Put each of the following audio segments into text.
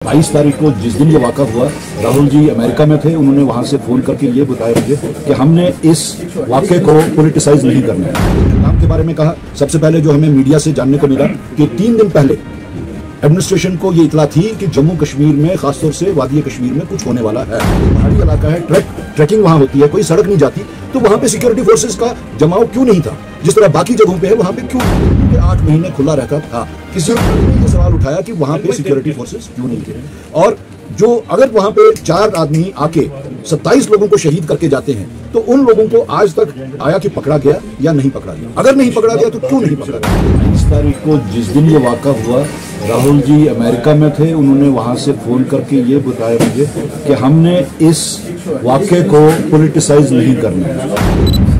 22 तारीख को जिस दिन ये वाक़ा हुआ, राहुल जी अमेरिका में थे। उन्होंने वहां से फोन करके ये बताया मुझे कि हमने इस वाक़े को पॉलिटिसाइज नहीं करना है। नाम के बारे में कहा, सबसे पहले जो हमें मीडिया से जानने को मिला कि 3 दिन पहले एडमिनिस्ट्रेशन को ये इतला थी कि जम्मू कश्मीर में, खासतौर से वादी कश्मीर में कुछ होने वाला है। पहाड़ी इलाका है, ट्रैकिंग वहां होती है, कोई सड़क नहीं जाती, तो वहां पे सिक्योरिटी फोर्सेस का जमाव क्यों नहीं था जिस तरह बाकी जगहों पे है। वहां पे क्यों 8 महीने खुला रहता था? किसी ने ये सवाल उठाया कि वहां पे सिक्योरिटी फोर्सेस क्यों नहीं थे। और जो अगर वहां पे 4 आदमी आके 27 लोगों को शहीद करके जाते हैं, तो उन लोगों को आज तक आया कि पकड़ा गया या नहीं पकड़ा गया? अगर नहीं पकड़ा गया तो क्यों नहीं पकड़ा गया? 22 तारीख को जिस दिन ये वाक़ा हुआ, राहुल जी अमेरिका में थे। उन्होंने वहां से फोन करके ये बताया मुझे कि हमने इस वाक़े को पॉलिटिसाइज नहीं करना है।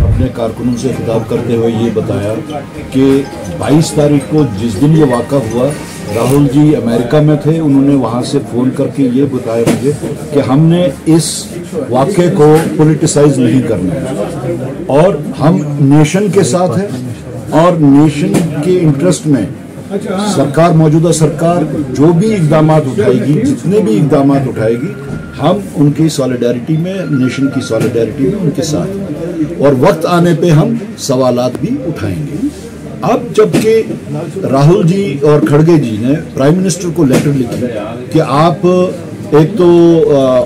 अपने कारकुनों से खिताब करते हुए ये बताया कि 22 तारीख को जिस दिन ये वाक़ा हुआ, राहुल जी अमेरिका में थे। उन्होंने वहां से फोन करके ये बताया मुझे कि हमने इस वाक़े को पॉलिटिसाइज नहीं करना है और हम नेशन के साथ हैं और नेशन के इंटरेस्ट में सरकार, मौजूदा सरकार जो भी इकदाम उठाएगी, जितने भी इकदाम उठाएगी, हम उनकी सॉलिडारिटी में, नेशन की सॉलिडारिटी में उनके साथ, और वक्त आने पे हम सवालात भी उठाएंगे। अब जबकि राहुल जी और खड़गे जी ने प्राइम मिनिस्टर को लेटर लिखी कि आप एक तो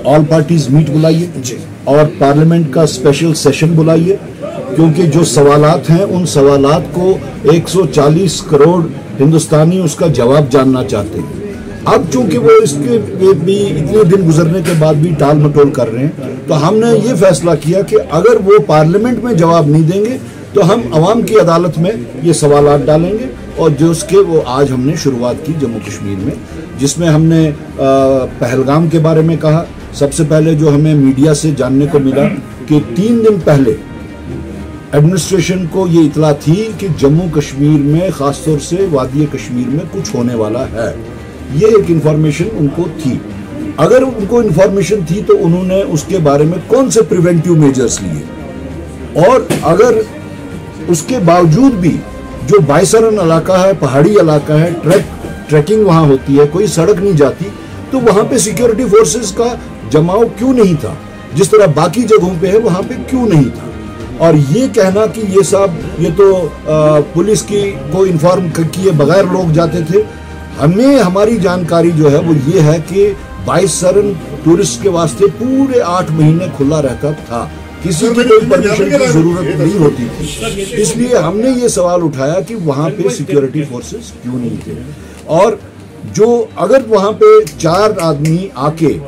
ऑल पार्टीज मीट बुलाइए और पार्लियामेंट का स्पेशल सेशन बुलाइए, क्योंकि जो सवालात हैं उन सवालात को 140 करोड़ हिंदुस्तानी उसका जवाब जानना चाहते हैं। अब चूंकि वो इसके भी इतने दिन गुजरने के बाद भी टाल मटोल कर रहे हैं, तो हमने ये फैसला किया कि अगर वो पार्लियामेंट में जवाब नहीं देंगे तो हम अवाम की अदालत में ये सवालात डालेंगे। और जो उसके वो आज हमने शुरुआत की जम्मू कश्मीर में, जिसमें हमने पहलगाम के बारे में कहा। सबसे पहले जो हमें मीडिया से जानने को मिला कि 3 दिन पहले एडमिनिस्ट्रेशन को ये इतला थी कि जम्मू कश्मीर में, खासतौर से वादी कश्मीर में कुछ होने वाला है। ये एक इन्फॉर्मेशन उनको थी। अगर उनको इन्फॉर्मेशन थी तो उन्होंने उसके बारे में कौन से प्रिवेंटिव मेजर्स लिए, और अगर उसके बावजूद भी जो बाइसरन इलाका है, पहाड़ी इलाका है, ट्रैकिंग वहां होती है, कोई सड़क नहीं जाती, तो वहां पे सिक्योरिटी फोर्सेस का जमाव क्यों नहीं था जिस तरह बाकी जगहों पे है? वहां पे क्यों नहीं था? और ये कहना कि ये सब ये तो पुलिस की को इन्फॉर्म किए बगैर लोग जाते थे। हमें हमारी जानकारी जो है वो ये है कि बाइसरन टूरिस्ट के वास्ते पूरे 8 महीने खुला रहता था, किसी की कोई परमिशन की जरूरत नहीं होती थी। इसलिए हमने ये सवाल उठाया कि वहां पे सिक्योरिटी फोर्सेस क्यों नहीं थे। और जो अगर वहां पे 4 आदमी आके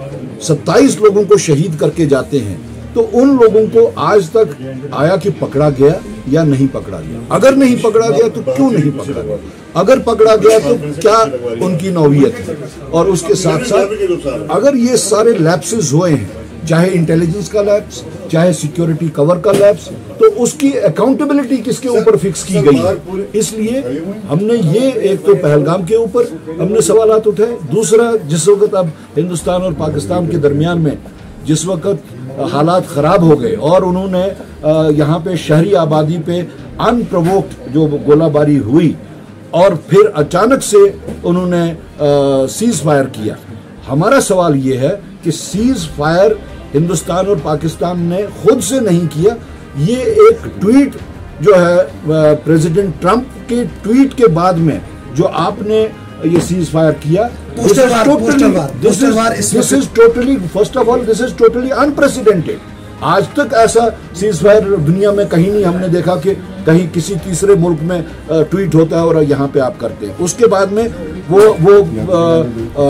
27 लोगों को शहीद करके जाते हैं, तो उन लोगों को आज तक आया कि पकड़ा गया या नहीं पकड़ा गया? अगर नहीं पकड़ा गया तो क्यों नहीं पकड़ा गया? अगर पकड़ा गया तो क्या उनकी नौवियत है? और उसके साथ साथ अगर ये सारे लैप्सेस हुए हैं, चाहे इंटेलिजेंस का लैप्स, चाहे सिक्योरिटी कवर का लैप्स, तो उसकी अकाउंटेबिलिटी किसके ऊपर फिक्स की गई है? इसलिए हमने ये एक तो पहलगाम के ऊपर हमने सवालात उठाए। दूसरा, जिस वक्त अब हिंदुस्तान और पाकिस्तान के दरमियान में जिस वक्त हालात खराब हो गए और उन्होंने यहाँ पे शहरी आबादी पे अनप्रोवोक्ड जो गोलाबारी हुई और फिर अचानक से उन्होंने सीज फायर किया। हमारा सवाल ये है कि सीज फायर हिंदुस्तान और पाकिस्तान ने खुद से नहीं किया। ये एक ट्वीट जो है प्रेसिडेंट ट्रंप के ट्वीट के बाद में जो आपने ये सीज फायर किया, this is totally, first of all this is totally unprecedented. आज तक ऐसा सीज फायर दुनिया में कहीं नहीं हमने देखा कि कहीं किसी तीसरे मुल्क में ट्वीट होता है और यहाँ पे आप करते हैं। उसके बाद में वो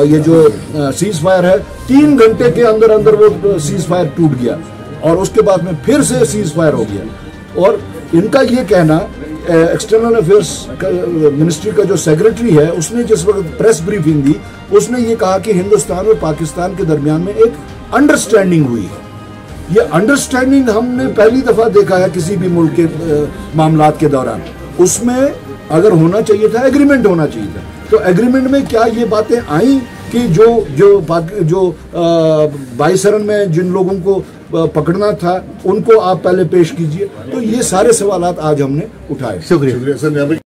ये जो सीज फायर है, 3 घंटे के अंदर अंदर वो सीज फायर टूट गया और उसके बाद में फिर से सीज फायर हो गया। और इनका ये कहना, एक्सटर्नल अफेयर्स मिनिस्ट्री का जो सेक्रेटरी है, उसने जिस वक्त प्रेस ब्रीफिंग दी, उसने ये कहा कि हिंदुस्तान और पाकिस्तान के दरमियान में एक अंडरस्टैंडिंग हुई है। ये अंडरस्टैंडिंग हमने पहली दफा देखा है किसी भी मुल्क के मामलात के दौरान। उसमें अगर होना चाहिए था, एग्रीमेंट होना चाहिए था। तो एग्रीमेंट में क्या ये बातें आई कि जो बाइसरन में जिन लोगों को पकड़ना था उनको आप पहले पेश कीजिए? तो ये सारे सवालात आज हमने उठाए। शुक्रिया।